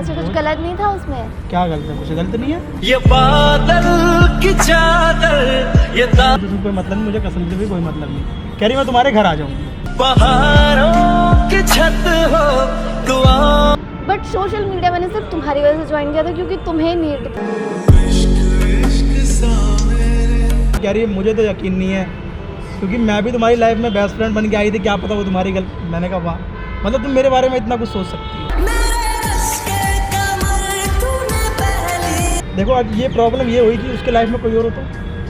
अच्छा कुछ गलत नहीं था उसमें? क्या गलत है? कुछ गलत नहीं है। ये बादल की चादर ये तुझे कोई मतलब नहीं, मुझे कसम से भी कोई मतलब नहीं। कह रही मैं तुम्हारे घर आ जाऊंगी। पहाड़ों की छत हो दुआ। बट सोशल मीडिया मैंने सिर्फ तुम्हारी वजह से ज्वाइन किया था क्योंकि तुम्हें नीड था। कह रही है मुझे तो यकीन नहीं है क्योंकि मैं भी तुम्हारी लाइफ में बेस्ट फ्रेंड बन के आई थी, क्या पता वो तुम्हारी गलती। मैंने कहा वाह, मतलब तुम मेरे बारे में इतना कुछ सोच सकती हो। देखो अब ये प्रॉब्लम ये हुई कि उसके लाइफ में कोई और हो तो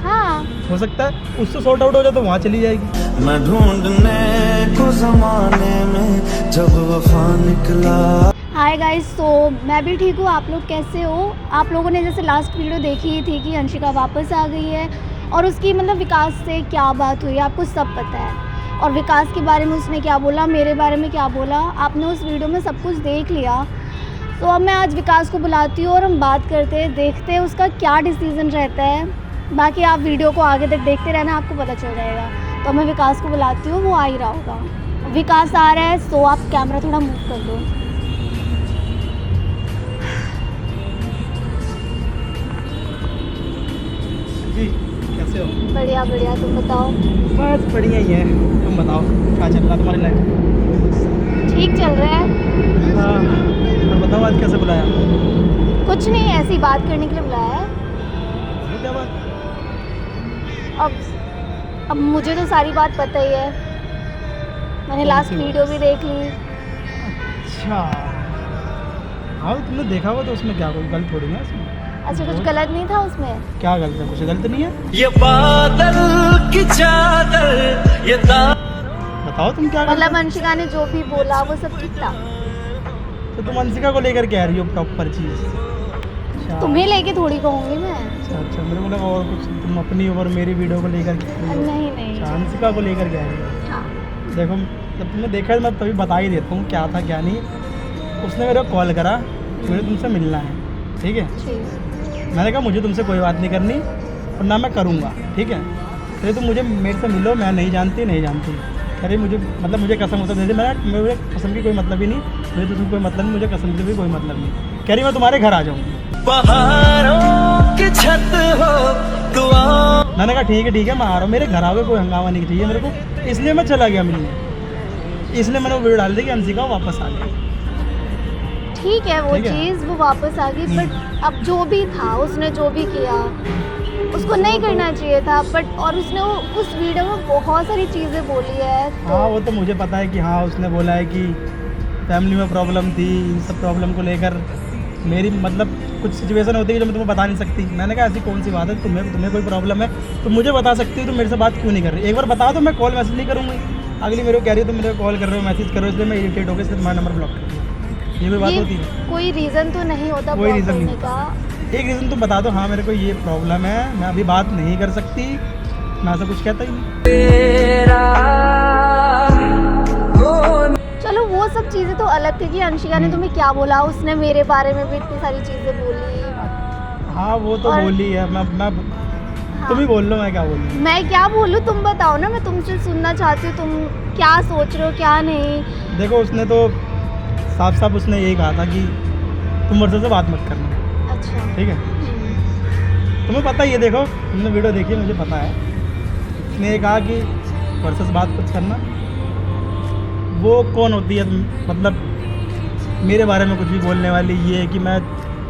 हाँ हो सकता है उससे सॉर्ट आउट हो जाए तो वहाँ चली जाएगी। मैं ढूंढने को जमाने में जब वफा निकला। हाय गाइस, तो मैं भी ठीक हूँ। आप लोग कैसे हो? आप लोगों ने जैसे लास्ट वीडियो देखी ही थी कि अंशिका वापस आ गई है और उसकी मतलब विकास से क्या बात हुई आपको सब पता है। और विकास के बारे में उसने क्या बोला, मेरे बारे में क्या बोला, आपने उस वीडियो में सब कुछ देख लिया। तो अब मैं आज विकास को बुलाती हूँ और हम बात करते हैं, देखते हैं उसका क्या डिसीज़न रहता है। बाकी आप वीडियो को आगे तक देखते रहना, आपको पता चल जाएगा। तो मैं विकास को बुलाती हूँ, वो आ ही रहा होगा। विकास आ रहा है, सो आप कैमरा थोड़ा मूव कर दो। जी कैसे हो? बढ़िया बढ़िया, तुम बताओ। बस बढ़िया ही है। तुम बताओ क्या चल रहा है तुम्हारी लाइफ? ठीक चल रहा है। हाँ, और बताओ आज कैसे बुलाया? कुछ नहीं, ऐसी बात करने के लिए बुलाया है। वो क्या बात? अब मुझे तो सारी बात पता ही है, मैंने लास्ट वीडियो भी देख ली। अच्छा हाँ, तुमने देखा हुआ तो उसमें क्या कोई गलत थोड़ी है इसमें। अच्छा कुछ गलत नहीं था उसमें? क्या गलत है? कुछ गलत नहीं है। ये बादल की चादर ये बताओ तुम क्या गलत मतलब है? अंशिका ने जो भी बोला वो सब ठीक था? तो तुम अंशिका को लेकर कह रही हो प्रॉपर चीज। अच्छा तुम्हें लेके थोड़ी कहूँगी मैं। अच्छा मेरे को लगा और कुछ तुम अपनी और मेरी वीडियो को लेकर कह रही हो। नहीं नहीं। अच्छा, अंशिका को लेकर कह रही हो। हाँ देखो जब तुमने देखा है मैं तभी बता ही देता हूँ क्या था क्या नहीं। उसने मेरे को कॉल करा, मुझे तुमसे मिलना है, ठीक है। ठीक। मैंने कहा मुझे तुमसे कोई बात नहीं करनी और ना मैं करूँगा, ठीक है। अरे तुम मुझे मेरे से मिलो, मैं नहीं जानती। अरे मुझे मतलब मुझे कसम वसम दे दी। मुझे कसम की कोई मतलब ही नहीं, मुझे तुमसे कोई मतलब नहीं, मुझे कसम से भी कोई मतलब नहीं। कह रही मैं तुम्हारे घर आ जाऊँगी। पहाड़ों की छत हो दुआ। मैंने कहा ठीक है मैं आ रहा हूँ, मेरे घर आओगे, कोई हंगामा नहीं चाहिए मेरे को। इसलिए मैं चला गया मिलने, इसलिए मैंने वो वीडियो डाल दी कि अंशिका वापस आ गई। ठीक है वो ठीक है। चीज़ वो वापस आ गई, बट अब जो भी था उसने जो भी किया उसको नहीं करना चाहिए था। बट और उसने उस वीडियो में बहुत सारी चीज़ें बोली है तो हाँ वो तो मुझे पता है कि हाँ उसने बोला है कि फैमिली में प्रॉब्लम थी, इन सब प्रॉब्लम को लेकर मेरी मतलब कुछ सिचुएशन होती है जो मैं तुम्हें बता नहीं सकती। मैंने कहा ऐसी कौन सी बात है, तुम्हें कोई प्रॉब्लम है तो मुझे बता सकती हो, तुम मेरे से बात क्यों नहीं कर रही? एक बार बता दो, मैं कॉल मैसेज नहीं करूँगी। अगली मेरे को कह रही हो तुम मेरे को कॉल कर रहे हो, मैसेज कर रहे हो, इसलिए मैं इरिटेट हो गया, इसलिए तुम्हारा नंबर ब्लॉक कर दिया। ये कोई बात होती है? कोई रीज़न तो नहीं होता कोई block रीज़न करने नहीं का। एक रीज़न तुम बता दो, हाँ मेरे को ये प्रॉब्लम है, मैं अभी बात नहीं कर सकती। मैं ऐसा कुछ कहता ही नहीं। चलो वो सब चीज़ें तो अलग थी कि अंशिका ने तुम्हें क्या बोला, उसने मेरे बारे में भी इतनी सारी चीज़ें बोली। हाँ वो तो और- बोली है। मैं हाँ। तुम ही बोल लो, मैं क्या बोलूँ। मैं क्या बोलूँ, तुम बताओ ना, मैं तुमसे सुनना चाहती हूँ, तुम क्या सोच रहे हो क्या नहीं। देखो उसने तो साफ साफ उसने यही कहा था कि तुम वर्षा से बात मत करना, अच्छा। ठीक है। तुम्हें पता ही है, देखो तुमने वीडियो देखी है, मुझे पता है। उसने ये कहा कि वर्षा से बात मत करना। वो कौन होती है मतलब मेरे बारे में कुछ भी बोलने वाली? ये कि मैं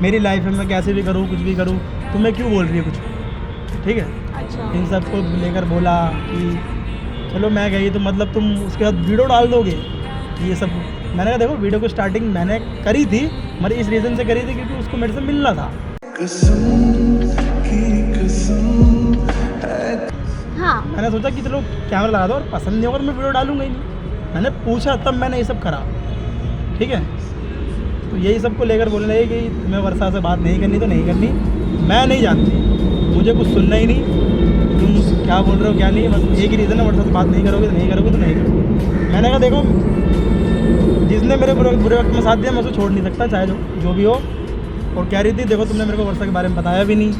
मेरी लाइफ में मैं कैसे भी करूँ, कुछ भी करूँ, तुम्हें क्यों बोल रही है कुछ, ठीक है। अच्छा। इन सब को लेकर बोला कि चलो मैं गई तो मतलब तुम उसके बाद वीडियो डाल दोगे ये सब। मैंने कहा देखो वीडियो को स्टार्टिंग मैंने करी थी, मगर इस रीज़न से करी थी क्योंकि उसको मेरे से मिलना था। हाँ मैंने सोचा कि चलो कैमरा लगा दो और पसंद नहीं होगा तो मैं वीडियो डालूंगा ही नहीं। मैंने पूछा तब मैंने ये सब करा, ठीक है। तो यही सब को लेकर बोलने लगे कि तुम्हें वर्षा से बात नहीं करनी तो नहीं करनी, मैं नहीं जानती, मुझे कुछ सुनना ही नहीं, तुम क्या बोल रहे हो क्या नहीं, बस एक ही रीज़न है, वर्षा से बात नहीं करोगे तो नहीं करोगे तो नहीं करोगे। मैंने कहा देखो जिसने मेरे बुरे वक्त में साथ दिया मैं उसको छोड़ नहीं सकता, चाहे जो भी हो। और कह रही थी देखो तुमने मेरे को वर्षा के बारे में बताया भी नहीं।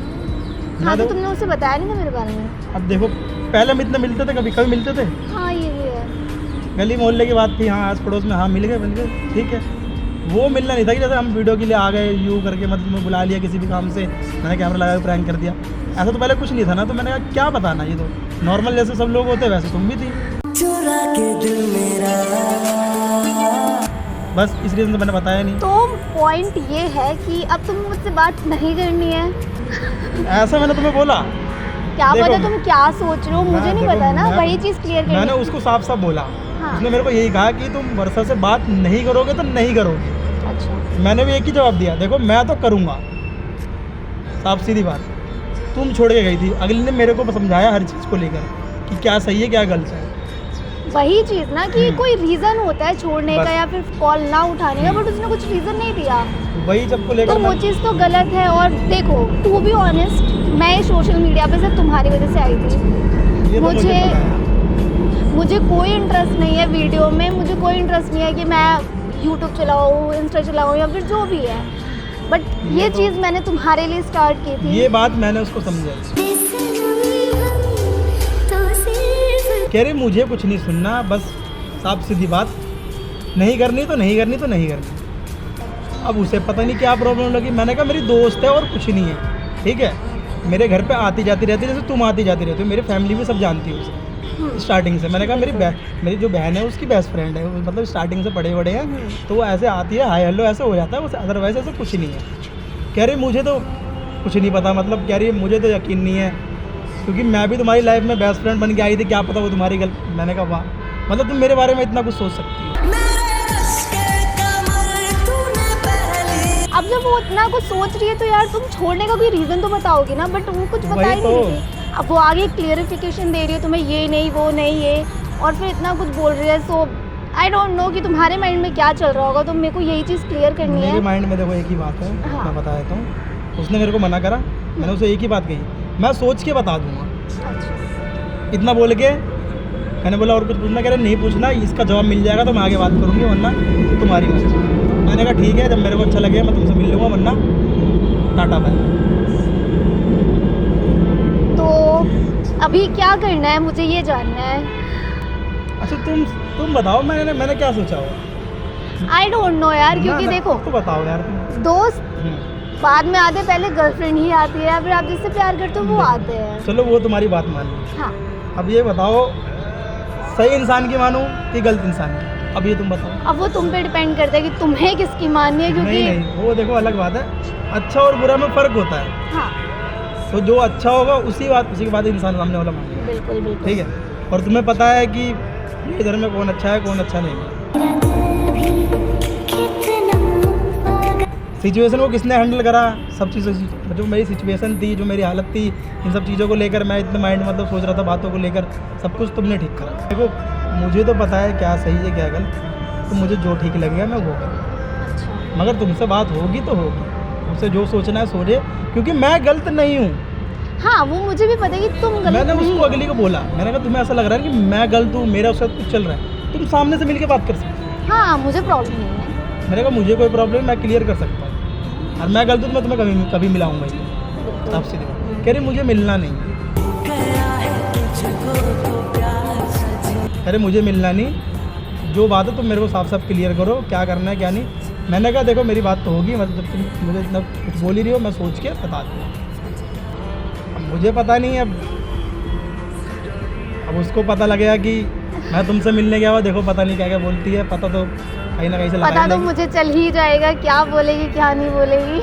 हाँ तो तुमने उसे बताया नहीं था मेरे बारे में? अब देखो पहले हम इतने मिलते थे, कभी मिलते थे। हाँ ये भी है। गली मोहल्ले की बात थी, हाँ आस पड़ोस में हाँ मिल गए ठीक है। वो मिलना नहीं था कि जैसे हम वीडियो के लिए आ गए यूँ करके, मतलब तुम्हें बुला लिया किसी भी काम से, मैंने कैमरा लगा के प्रैंक कर दिया। ऐसा तो पहले कुछ नहीं था ना, तो मैंने कहा क्या बताना, ये तो नॉर्मल जैसे सब लोग होते वैसे तुम भी थी। चुरा के दिल मेरा, बस इस रीज़न से मैंने बताया नहीं। तो पॉइंट ये है कि अब तुम मुझसे बात नहीं करनी है। ऐसा मैंने तुम्हें बोला? क्या देखो, पता तुम क्या सोच रहे हो, मुझे नहीं पता ना, वही चीज़ क्लियर करनी मैंने है। उसको साफ साफ बोला। हाँ। उसने मेरे को यही कहा कि तुम वर्षा से बात नहीं करोगे तो नहीं करोगे। अच्छा। मैंने भी एक ही जवाब दिया, देखो मैं तो करूँगा, साफ सीधी बात। तुम छोड़ के गई थी, अगले ने मेरे को समझाया हर चीज़ को लेकर कि क्या सही है क्या गलत है। वही चीज़ ना कि कोई रीज़न होता है छोड़ने बस। का या फिर कॉल ना उठाने का, बट उसने कुछ रीज़न नहीं दिया, वही सबको तो लेकर वो चीज़ तो गलत है। और देखो, टू बी ऑनेस्ट, मैं सोशल मीडिया पे सिर्फ तुम्हारी वजह से आई थी। ये तो मुझे पता है। मुझे कोई इंटरेस्ट नहीं है वीडियो में, मुझे कोई इंटरेस्ट नहीं है कि मैं यूट्यूब चलाऊँ, इंस्टा चलाऊँ या फिर जो भी है, बट ये तो- चीज़ मैंने तुम्हारे लिए स्टार्ट की थी। ये बात मैंने उसको समझाई। कह रही मुझे कुछ नहीं सुनना, बस साफ सीधी बात, नहीं करनी तो नहीं करनी तो नहीं करनी। अब उसे पता नहीं क्या प्रॉब्लम लगी। मैंने कहा मेरी दोस्त है और कुछ नहीं है, ठीक है, मेरे घर पे आती जाती रहती है जैसे तुम आती जाती रहती हो, मेरी फैमिली भी सब जानती है उसे स्टार्टिंग से। मैंने कहा मेरी जो बहन है उसकी बेस्ट फ्रेंड है, मतलब स्टार्टिंग से बड़े बड़े हैं, तो वो ऐसे आती है, हाय हेलो ऐसे हो जाता है, बस अदरवाइज ऐसे कुछ नहीं है। कह रही मुझे तो कुछ नहीं पता, मतलब कह रही मुझे तो यकीन नहीं है, क्योंकि मैं भी तुम्हारी लाइफ में बेस्ट फ्रेंड बन के आई थी, क्या पता वो तुम्हारी गलत। मैंने कहा वाह, मतलब तुम मेरे बारे में इतना कुछ सोच सकती हो। अब जब वो इतना कुछ सोच रही है तो यार तुम छोड़ने का कोई रीज़न तो बताओगी ना, बट वो कुछ बता ही वही नहीं तो। रही थी। अब वो आगे क्लियरिफिकेशन दे रही है तुम्हें, ये नहीं वो नहीं ये, और फिर इतना कुछ बोल रही है। सो आई डोंट नो कि तुम्हारे माइंड में क्या चल रहा होगा, तो मेरे को यही चीज़ क्लियर करनी मेरे है। माइंड में देखो एक ही बात है, हाँ। मैं बता देता हूँ। उसने मेरे को मना करा, मैंने उसे एक ही बात कही, मैं सोच के बता दूंगा। अच्छा। इतना बोल के मैंने बोला और कुछ पूछना, कह रहे नहीं पूछना, इसका जवाब मिल जाएगा तो मैं आगे बात करूँगी, वरना तुम्हारी मर्जी। मैंने कहा ठीक है, जब मेरे को अच्छा लगे मैं तुमसे मिल लूँगा, वरना टाटा बाय। तो अभी क्या करना है, मुझे ये जानना है। अच्छा तुम बताओ, मैंने क्या सोचा हो? आई डोंट नो यार, क्योंकि ना, देखो तो बताओ यार तुम। दोस्त बाद में आते, पहले गर्लफ्रेंड ही आती है, फिर आप जिससे प्यार करते हो वो आते हैं। चलो वो तुम्हारी बात मान ली। हाँ, अब ये बताओ, सही इंसान की मानूं कि गलत इंसान की? अब ये तुम बताओ। अब वो तुम पे डिपेंड करता है कि तुम्हें किसकी माननी है, क्योंकि नहीं, वो देखो अलग बात है, अच्छा और बुरा में फ़र्क होता है। हाँ तो जो अच्छा होगा उसी के बाद इंसान सामने वाला मानेगा, बिल्कुल बिल्कुल। ठीक है। और तुम्हें पता है कि इधर में कौन अच्छा है कौन अच्छा नहीं है। सिचुएशन को किसने हैंडल करा, सब चीज़ें, जो मेरी सिचुएशन थी, जो मेरी हालत थी, इन सब चीज़ों को लेकर मैं इतने माइंड मतलब सोच रहा था बातों को लेकर, सब कुछ तुमने ठीक करा। देखो मुझे तो पता है क्या सही है क्या गलत, तो मुझे जो ठीक लगेगा मैं वो करूँगा। अच्छा। मगर तुमसे बात होगी तो होगी, उसे जो सोचना है सोचे, क्योंकि मैं गलत नहीं हूँ। हाँ, वो मुझे भी पता है कि तुम गलत मैंने नहीं उसको हो। अगली को बोला, मैंने कहा तुम्हें ऐसा लग रहा है कि मैं गलत हूँ, मेरा उसके साथ कुछ चल रहा है, तुम सामने से मिलके बात कर सकते हो। हाँ, मुझे प्रॉब्लम नहीं है। मैंने कहा मुझे कोई प्रॉब्लम, मैं क्लियर कर सकता हूँ, और मैं गलत हूँ तो मैं तुम्हें कभी मिलाऊंगा ही। आप सीधे कह रही मुझे मिलना नहीं, अरे मुझे मिलना नहीं, जो बात है तुम मेरे को साफ साफ क्लियर करो, क्या करना है क्या नहीं। मैंने कहा देखो मेरी बात तो होगी, मतलब जब तुम मुझे इतना कुछ बोल ही रही हो, मैं सोच के बता दूँगा। अब मुझे पता नहीं, अब उसको पता लगेगा कि मैं तुमसे मिलने गया हुआ, देखो पता नहीं क्या क्या बोलती है, पता तो कहीं ना कहीं से लगा पता ही तो लेगी। मुझे चल ही जाएगा क्या बोलेगी क्या नहीं बोलेगी।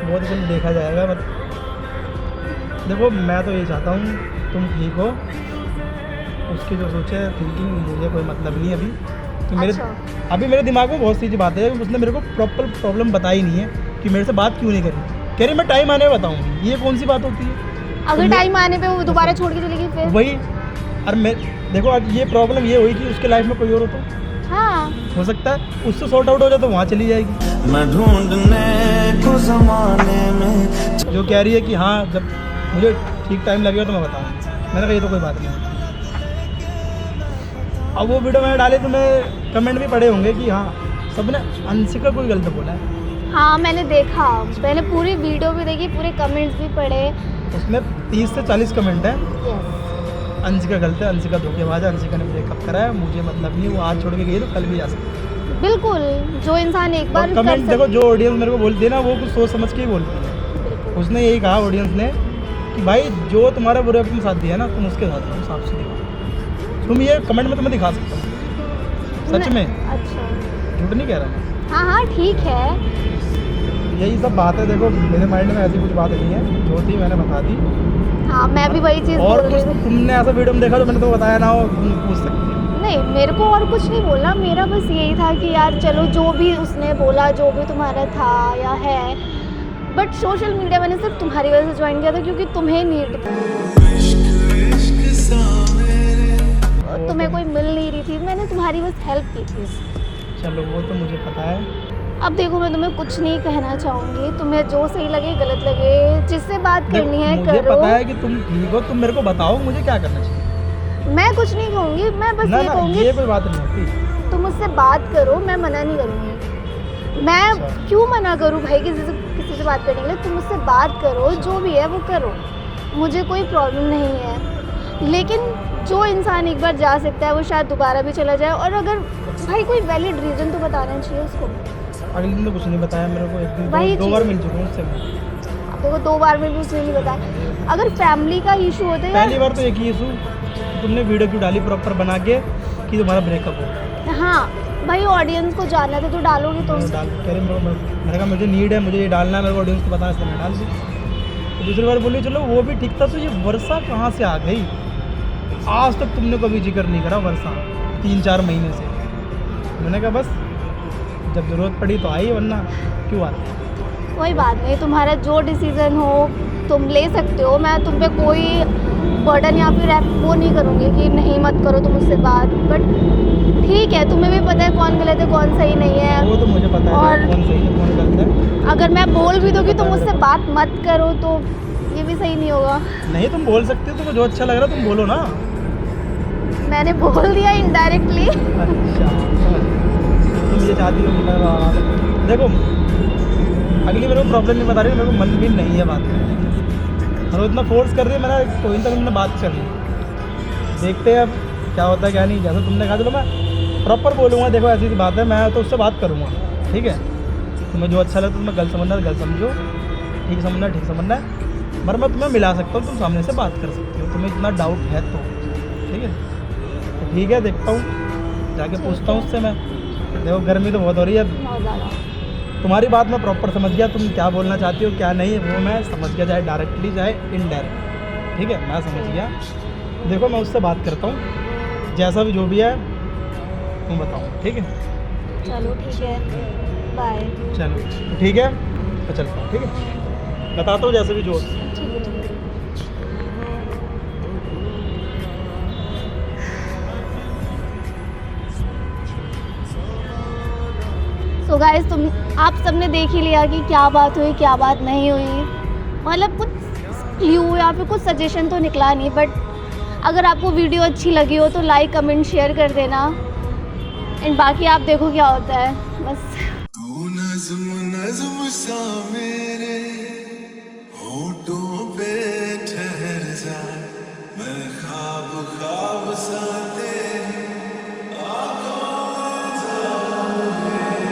वो तो चलो देखा जाएगा, बट देखो मैं तो ये चाहता हूँ तुम ठीक हो, उसकी जो सोचे थिंकिंग मुझे कोई मतलब नहीं अभी। तो अच्छा। अभी मेरे दिमाग में बहुत सी बातें हैं, उसने मेरे को प्रॉपर प्रॉब्लम बताई नहीं है कि मेरे से बात क्यों नहीं करी। कह रही मैं टाइम आने में बताऊँगी, ये कौन सी बात होती है? अगर टाइम आने पे वो दोबारा छोड़ के चलेगी फिर? वही, और मैं देखो अब ये प्रॉब्लम ये हुई कि उसके लाइफ में कोई और हो तो हाँ, हो सकता है उससे सॉर्ट आउट हो जाए तो वहाँ चली जाएगी। मैं ढूंढने को जमाने में जो कह रही है कि हाँ जब मुझे ठीक टाइम लगेगा तो मैं बताऊँगा। मैंने कहा ये तो कोई बात नहीं। अब वो वीडियो मैंने डाले तो मैं कमेंट भी पढ़े होंगे कि हाँ सबने अंशिका कोई गलत बोला है। हाँ मैंने देखा, मैंने पूरी वीडियो भी देखी, पूरे कमेंट्स भी पढ़े। उसमें 30 से 40 कमेंट हैं, यस, अंशिका गलत है, अंशिका धोखेबाज है, अंशिका ने ब्रेकअप करा है, मुझे मतलब नहीं, वो आज छोड़ के गई तो कल भी जा सकती है। बिल्कुल, जो इंसान एक बार और कमेंट देखो, जो ऑडियंस मेरे को बोलती है ना, वो कुछ सोच समझ के ही बोलती है। उसने यही कहा ऑडियंस ने कि भाई जो तुम्हारा बुरे वक्त में साथ दिया ना, तुम उसके साथ हो, साफ सीधी। तुम ये कमेंट में तुम्हें दिखा सकते हो सच में, अच्छा, झूठ नहीं कह रहा मैं। हाँ हाँ ठीक है। यही सब बात है। देखो मेरे माइंड में ऐसी कुछ बात नहीं है, जो थी मैंने बता दी। हाँ मैं भी वही चीज़ और बोल कुछ रही थी। तुमने ऐसा वीडियो में देखा जो मैंने तो बताया ना हो, तुम पूछ सकते हो। नहीं, मेरे को और कुछ नहीं बोलना, मेरा बस यही था कि यार चलो जो भी उसने बोला, जो भी तुम्हारा था या है, बट सोशल मीडिया मैंने सिर्फ तुम्हारी वजह से ज्वाइन किया था क्योंकि तुम्हें नीड था, तुम्हें कोई मिल नहीं रही थी, मैंने तुम्हारी बस हेल्प की थी। चलो वो तो मुझे पता है। अब देखो मैं तुम्हें कुछ नहीं कहना चाहूँगी, तुम्हें जो सही लगे गलत लगे, जिससे बात करनी है मुझे करो। पता है कि तुम ठीक हो, तुम मेरे को बताओ मुझे क्या करना चाहिए। मैं कुछ नहीं कहूँगी, मैं बस ना ये ना, कहूँगी ये कोई बात नहीं होती। तुम मुझसे बात करो, मैं मना नहीं करूँगी। मैं अच्छा। क्यों मना करूँ भाई किसी से बात करने के लिए? तुम मुझसे बात करो, जो भी है वो करो, मुझे कोई प्रॉब्लम नहीं है। लेकिन जो इंसान एक बार जा सकता है वो शायद दोबारा भी चला जाए, और अगर भाई कोई वैलिड रीज़न तो बताना चाहिए उसको। अगले दिन तो कुछ नहीं बताया मेरे को, एक दिन वही दो बार चीज़। मिल चुका हूँ उससे मैं। अब देखो 2 बार में भी उसने नहीं बताया। अगर फैमिली का इशू होता है पहली बार तो एक ही इशू, तुमने वीडियो क्यों डाली प्रॉपर बना के कि तुम्हारा ब्रेकअप हो। हाँ भाई, ऑडियंस को जानना था तो डालोगे तुम। डाल कह रहे मैंने कहा मुझे नीड है, मुझे ये डालना है, मेरे को ऑडियंस को बताना, इसलिए मैं डाल दी। तो दूसरी बार बोली चलो वो भी ठीक था, तो ये वर्षा कहाँ से आ गई? आज तक तुमने कभी जिक्र नहीं करा वर्षा, 3-4 महीने से। मैंने कहा बस जब ज़रूरत पड़ी तो आई, वरना क्यों आती। कोई बात नहीं, तुम्हारा जो डिसीज़न हो तुम ले सकते हो, मैं तुम पे कोई बर्डन या फिर वो नहीं करूँगी कि नहीं मत करो तुम मुझसे बात, बट ठीक है, तुम्हें भी पता है कौन गलत है कौन सही नहीं है। वो तो मुझे पता है और कौन सही है कौन गलत है। अगर मैं बोल भी दूँ कि तुम मुझसे बात मत करो तो ये भी सही नहीं होगा। नहीं तुम बोल सकते हो, तुम्हें जो अच्छा लग रहा है तुम बोलो ना। मैंने बोल दिया इनडायरेक्टली। अच्छा समझ, तुम ये चाहती हो कि मैं देखो अगली मेरे को प्रॉब्लम नहीं बता रही, मेरे को मन भी नहीं है बात करने, और वो इतना फोर्स कर रही है, मेरा कोई तक हमने बात कर ली। देखते हैं अब क्या होता है क्या नहीं। जैसा तुमने कहा चलो मैं प्रॉपर बोलूँगा, देखो ऐसी सी बात है, मैं तो उससे बात करूँगा, ठीक है। तुम्हें जो अच्छा लगे तुम्हें गलत समझना है गलत समझो, ठीक समझना है ठीक समझना है, मगर मैं तुम्हें मिला सकता हूँ, तुम सामने से बात कर सकती हो, तुम्हें इतना डाउट है तो, ठीक है। तो ठीक है, देखता हूँ जाके पूछता हूँ उससे मैं। देखो गर्मी तो बहुत हो रही है, बहुत ज़्यादा। तुम्हारी बात मैं प्रॉपर समझ गया, तुम क्या बोलना चाहती हो क्या नहीं वो मैं समझ गया, चाहे डायरेक्टली चाहे इनडायरेक्ट, ठीक है मैं समझ गया। देखो मैं उससे बात करता हूँ, जैसा भी जो भी है तुम बताओ, ठीक है। चलो ठीक है, बाय। चलो ठीक है, तो चलता हूँ, ठीक है, बताता हूँ जैसे भी जो। ठीक है ठीक है। तो गाइस तुम आप सबने देख ही लिया कि क्या बात हुई क्या बात नहीं हुई, मतलब कुछ क्लू या फिर कुछ सजेशन तो निकला नहीं, बट अगर आपको वीडियो अच्छी लगी हो तो लाइक कमेंट शेयर कर देना, एंड बाकी आप देखो क्या होता है बस। तू नज़्म नज़्म सा मेरे